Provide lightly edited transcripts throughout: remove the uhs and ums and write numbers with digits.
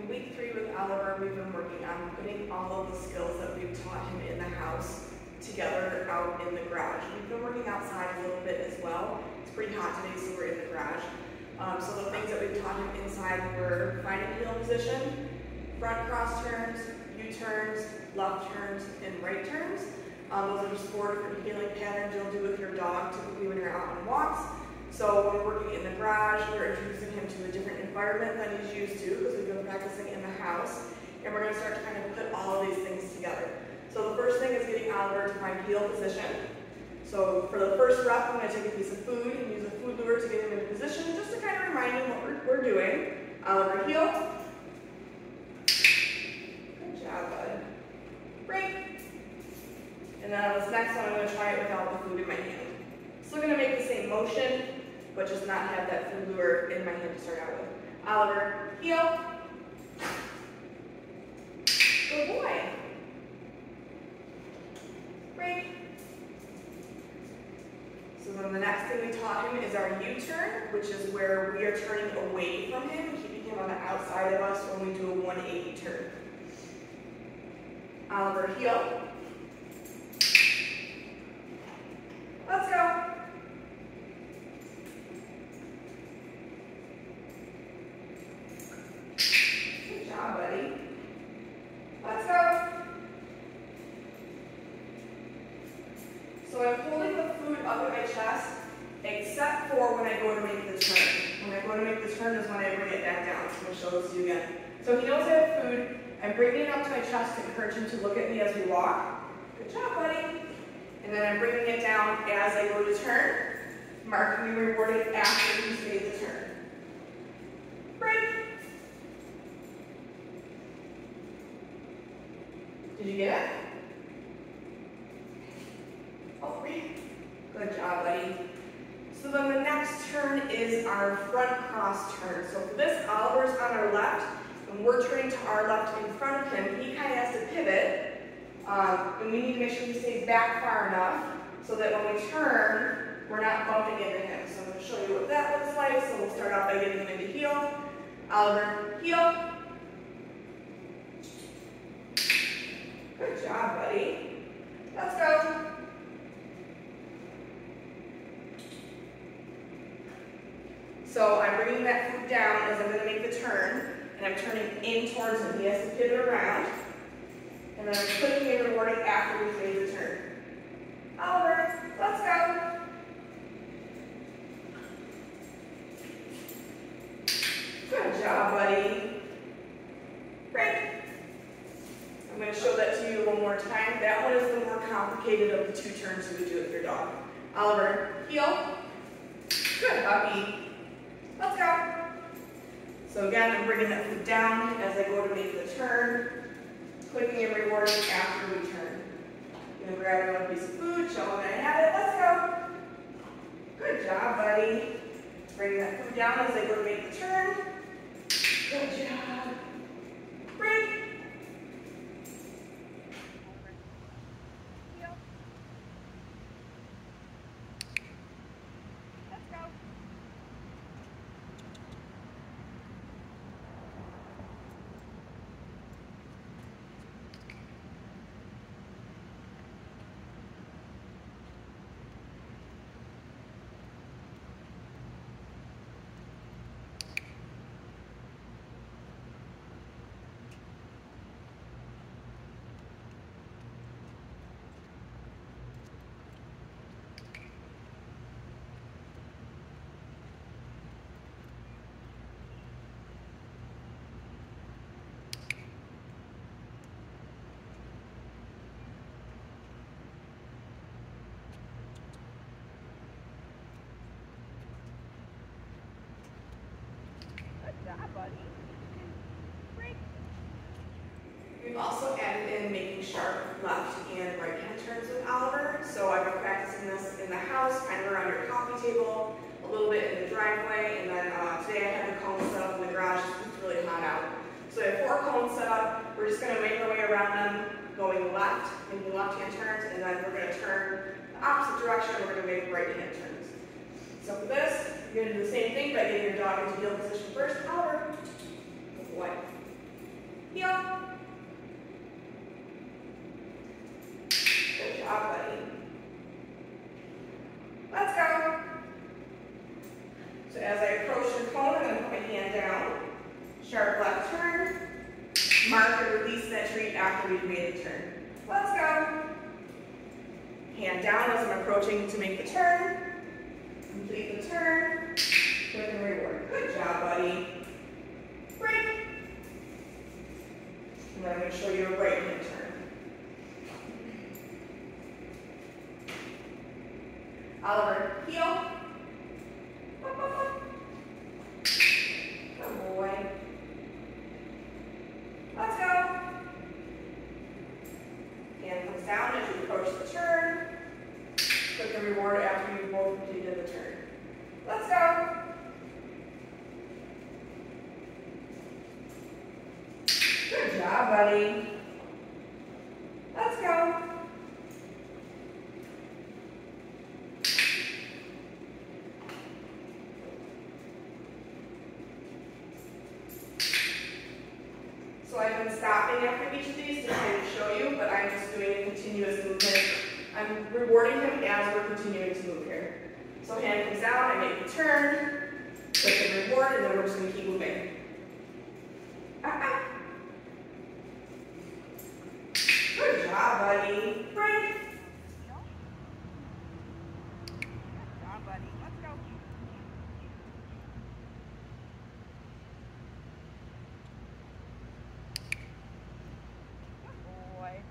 In week 3 with Oliver, we've been working on putting all of the skills that we've taught him in the house together out in the garage. We've been working outside a little bit as well. It's pretty hot today, so we're in the garage. So the things that we've taught him inside were finding heel position, front cross turns, U-turns, left turns, and right turns. Those are just 4 different healing patterns you'll do with your dog typically when you're out on walks. So when we're working in the garage, we're introducing him to a different environment than he's used to because we've been practicing in the house. And we're going to start to kind of put all of these things together. So the first thing is getting Oliver to find heel position. So for the first rep, I'm going to take a piece of food and use a food lure to get him in position, just to kind of remind him what we're doing. Oliver, heel. Good job, bud. Break. And then on this next one, I'm going to try it without the food in my hand. Still going to make the same motion, but just not have that food lure in my hand to start out with. Oliver, heel. Good boy. Break. So then the next thing we taught him is our U-turn, which is where we are turning away from him and keeping him on the outside of us when we do a 180 turn. Oliver, heel. Let's go. Good job, buddy. Let's go. So I'm holding the food up at my chest, except for when I go to make the turn. When I go to make the turn is when I bring it back down. So I'm going to show this to you again. So he knows I have food. I'm bringing it up to my chest to encourage him to look at me as we walk. Good job, buddy. And then I'm bringing it down as I go to turn, marking me rewarded after he's made the turn. Break. Did you get it? Oh, great. Good job, buddy. So then the next turn is our front cross turn. So for this, Oliver's on our left, and we're turning to our left in front of him. He kind of has to pivot, and we need to make sure we stay back far enough so that when we turn, we're not bumping into him. So I'm going to show you what that looks like. So we'll start off by getting him into heel. Oliver, heel. Good job, buddy. Let's go. So I'm bringing that foot down as I'm going to make the turn, and I'm turning in towards him. He has to pivot around, and then I'm clicking and rewarding after we've made the turn. Oliver, let's go. Good job, buddy. Break. I'm going to show that to you one more time. That one is the more complicated of the 2 turns you would do with your dog. Oliver, heel. Good puppy. Let's go. So again, I'm bringing that foot down as I go to make the turn, clicking and rewarding after we turn. I'm going to grab another piece of food, show him I have it. Let's go. Good job, buddy. Bring that food down as I go to make the turn. Good job. Break. Buddy. Break. We've also added in making sharp left and right hand turns with Oliver. So I've been practicing this in the house, kind of around your coffee table, a little bit in the driveway, and then today I had the cones set up in the garage. It's really hot out. So I have 4 cones set up. We're just going to make our way around them, going left, making left hand turns, and then we're going to turn the opposite direction, and we're going to make right hand turns. So for this, you're going to do the same thing by getting your dog into heel position first. Oliver. Good boy. Sharp left turn. Mark and release that treat after we've made the turn. Let's go. Hand down as I'm approaching to make the turn. Complete the turn. Quick and reward. Good job, buddy. Break. And then I'm going to show you a right hand turn. Oliver, heel. Good boy. Let's go. Hand comes down as you approach the turn. Click the reward after you've both completed the turn. Let's go. Good job, buddy. Let's go. So I've been stopping after each of these to kind of show you, but I'm just doing a continuous movement. I'm rewarding him as we're continuing to move here. So hand comes down, I make the turn, click the reward, and then we're just going to keep moving. Good job, buddy. Break. Good job, buddy. Let's go. Good boy.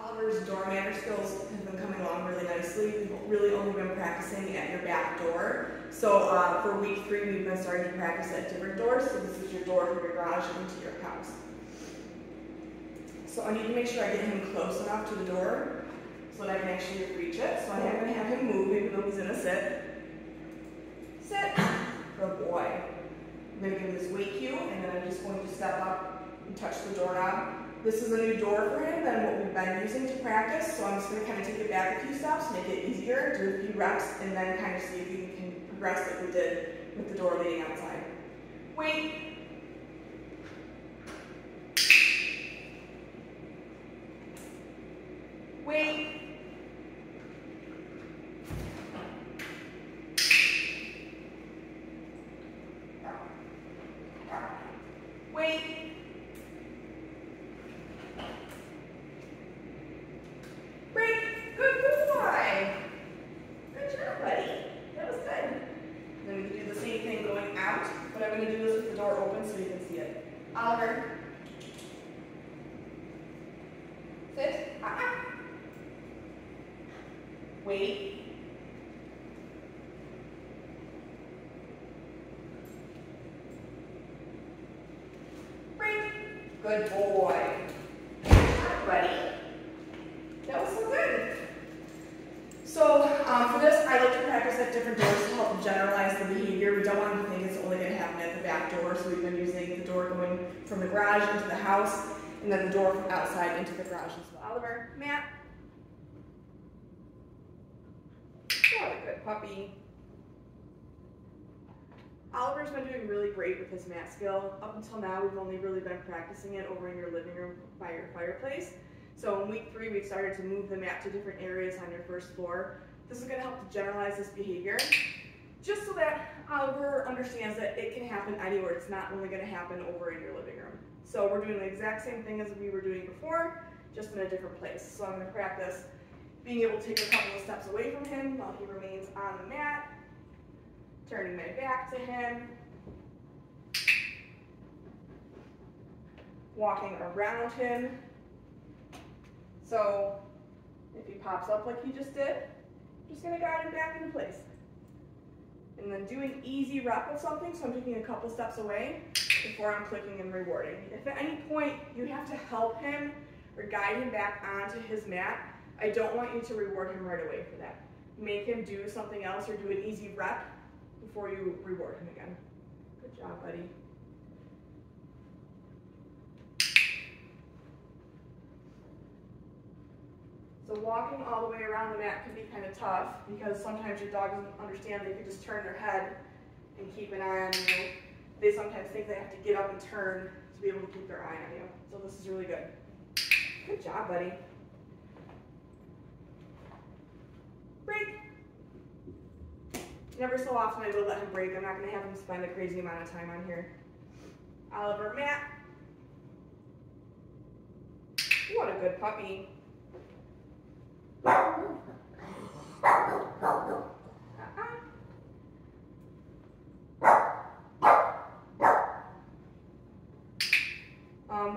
Oliver's door manner skills have been coming along really nicely. We've really only been practicing at your back door. So for week 3, we've been starting to practice at different doors. So this is your door from your garage into your house. So I need to make sure I get him close enough to the door so that I can actually reach it. So I'm going to have him move even though he's in a sit. Sit. Good boy. I'm going to give him this weight cue, and then I'm just going to step up and touch the doorknob. This is a new door for him than what we've been using to practice, so I'm just going to kind of take it back a few steps, make it easier, do a few reps, and then kind of see if we can progress like we did with the door leading outside. Wait. Wait. Wait. Break. Good boy. Good job, buddy. That was good. Then we can do the same thing going out, but I'm going to do this with the door open so you can see it. Oliver. Sit. Wait. Break. Good boy. Good job, buddy. That was so good. So for this, I like to practice at different doors to help generalize the behavior. We don't want him to think it's only going to happen at the back door, so we've been using the door going from the garage into the house, and then the door from outside into the garage as well. Oliver, Matt. What a good puppy. Oliver's been doing really great with his mat skill. Up until now, we've only really been practicing it over in your living room by your fireplace. So in week 3, we've started to move the mat to different areas on your first floor. This is going to help to generalize this behavior. just so that Oliver understands that it can happen anywhere. It's not only going to happen over in your living room. So we're doing the exact same thing as we were doing before, just in a different place. So I'm going to practice being able to take a couple of steps away from him while he remains on the mat, turning my back to him, walking around him. So if he pops up like he just did, I'm just going to guide him back into place. And then doing easy rep of something, so I'm taking a couple steps away before I'm clicking and rewarding. If at any point you have to help him or guide him back onto his mat, I don't want you to reward him right away for that. Make him do something else or do an easy rep before you reward him again. Good job, buddy. So walking all the way around the mat can be kind of tough because sometimes your dog doesn't understand they can just turn their head and keep an eye on you. They sometimes think they have to get up and turn to be able to keep their eye on you. So this is really good. Good job, buddy. Break. Never so often I will let him break. I'm not going to have him spend a crazy amount of time on here. Oliver, mat. What a good puppy.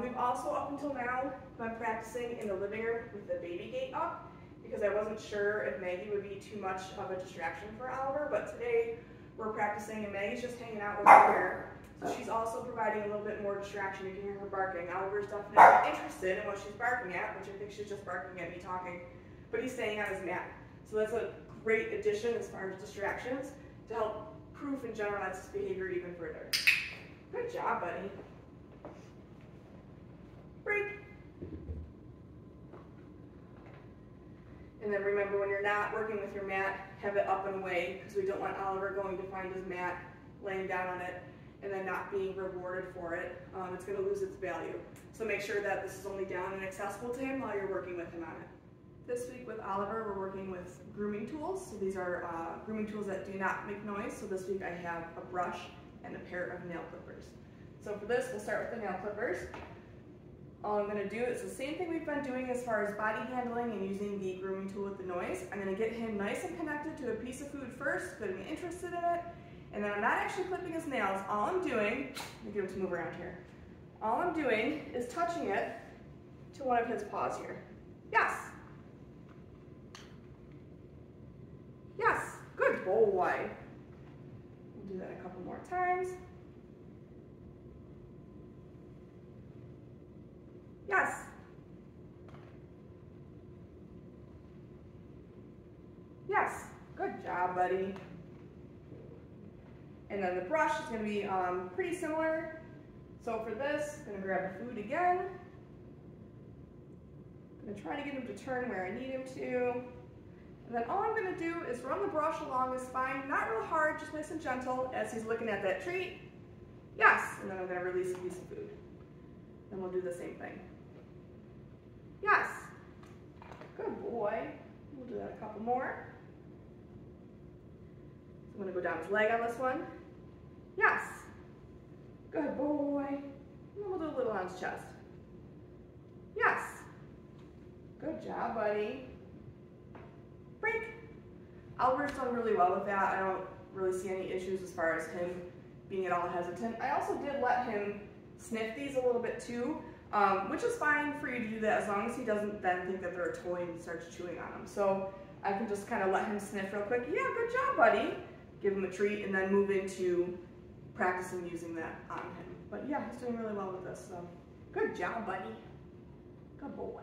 We've also, up until now, been practicing in the living room with the baby gate up because I wasn't sure if Maggie would be too much of a distraction for Oliver, but today we're practicing and Maggie's just hanging out with her. So she's also providing a little bit more distraction. You can hear her barking. Oliver's definitely interested in what she's barking at, which I think she's just barking at me talking, but he's staying on his mat. So that's a great addition as far as distractions to help proof and generalize his behavior even further. Good job, buddy. Break. And then remember, when you're not working with your mat, have it up and away because we don't want Oliver going to find his mat, laying down on it, and then not being rewarded for it. It's going to lose its value. So make sure that this is only down and accessible to him while you're working with him on it. This week with Oliver, we're working with grooming tools. So these are grooming tools that do not make noise. So this week I have a brush and a pair of nail clippers. So for this, we'll start with the nail clippers. All I'm going to do is the same thing we've been doing as far as body handling and using the grooming tool with the noise. I'm going to get him nice and connected to a piece of food first, get him interested in it, and then I'm not actually clipping his nails. All I'm doing, let me get him to move around here. All I'm doing is touching it to one of his paws here. Yes. Yes. Good boy. We'll do that a couple more times. Yes. Yes. Good job, buddy. And then the brush is going to be pretty similar. So for this, I'm going to grab the food again. I'm going to try to get him to turn where I need him to. And then all I'm going to do is run the brush along his spine, not real hard, just nice and gentle as he's looking at that treat. Yes. And then I'm going to release a piece of food. Then we'll do the same thing. Yes. Good boy. We'll do that a couple more. So I'm going to go down his leg on this one. Yes. Good boy. And then we'll do a little on his chest. Yes. Good job, buddy. Break. Oliver's done really well with that. I don't really see any issues as far as him being at all hesitant. I also did let him sniff these a little bit too. Which is fine for you to do that as long as he doesn't then think that they're a toy and starts chewing on them. So I can just kind of let him sniff real quick. Yeah, good job, buddy. Give him a treat and then move into practicing using that on him. But yeah, he's doing really well with this. So good job, buddy. Good boy.